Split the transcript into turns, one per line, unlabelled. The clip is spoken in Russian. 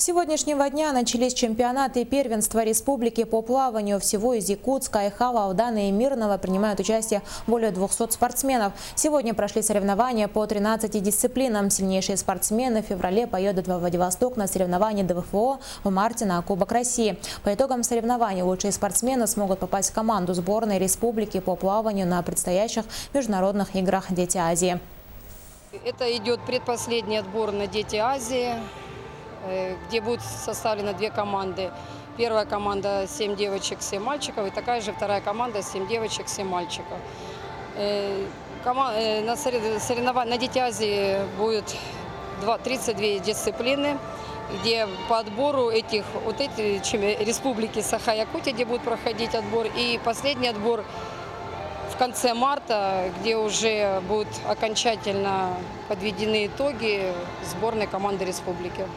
сегодняшнего дня начались чемпионаты и первенства республики по плаванию. Всего из Якутска, Айхала, Алдана и Мирного принимают участие более 200 спортсменов. Сегодня прошли соревнования по 13 дисциплинам. Сильнейшие спортсмены в феврале поедут во Владивосток на соревнования ДВФО, в марте на Кубок России. По итогам соревнований лучшие спортсмены смогут попасть в команду сборной республики по плаванию на предстоящих международных играх «Дети Азии».
Это идет предпоследний отбор на «Дети Азии», где будут составлены две команды. Первая команда 7 девочек, 7 мальчиков, и такая же вторая команда 7 девочек, 7 мальчиков. На «Дети Азии» будет 32 дисциплины, где по отбору эти республики Саха-Якутия, где будет проходить отбор, и последний отбор в конце марта, где уже будут окончательно подведены итоги сборной команды республики.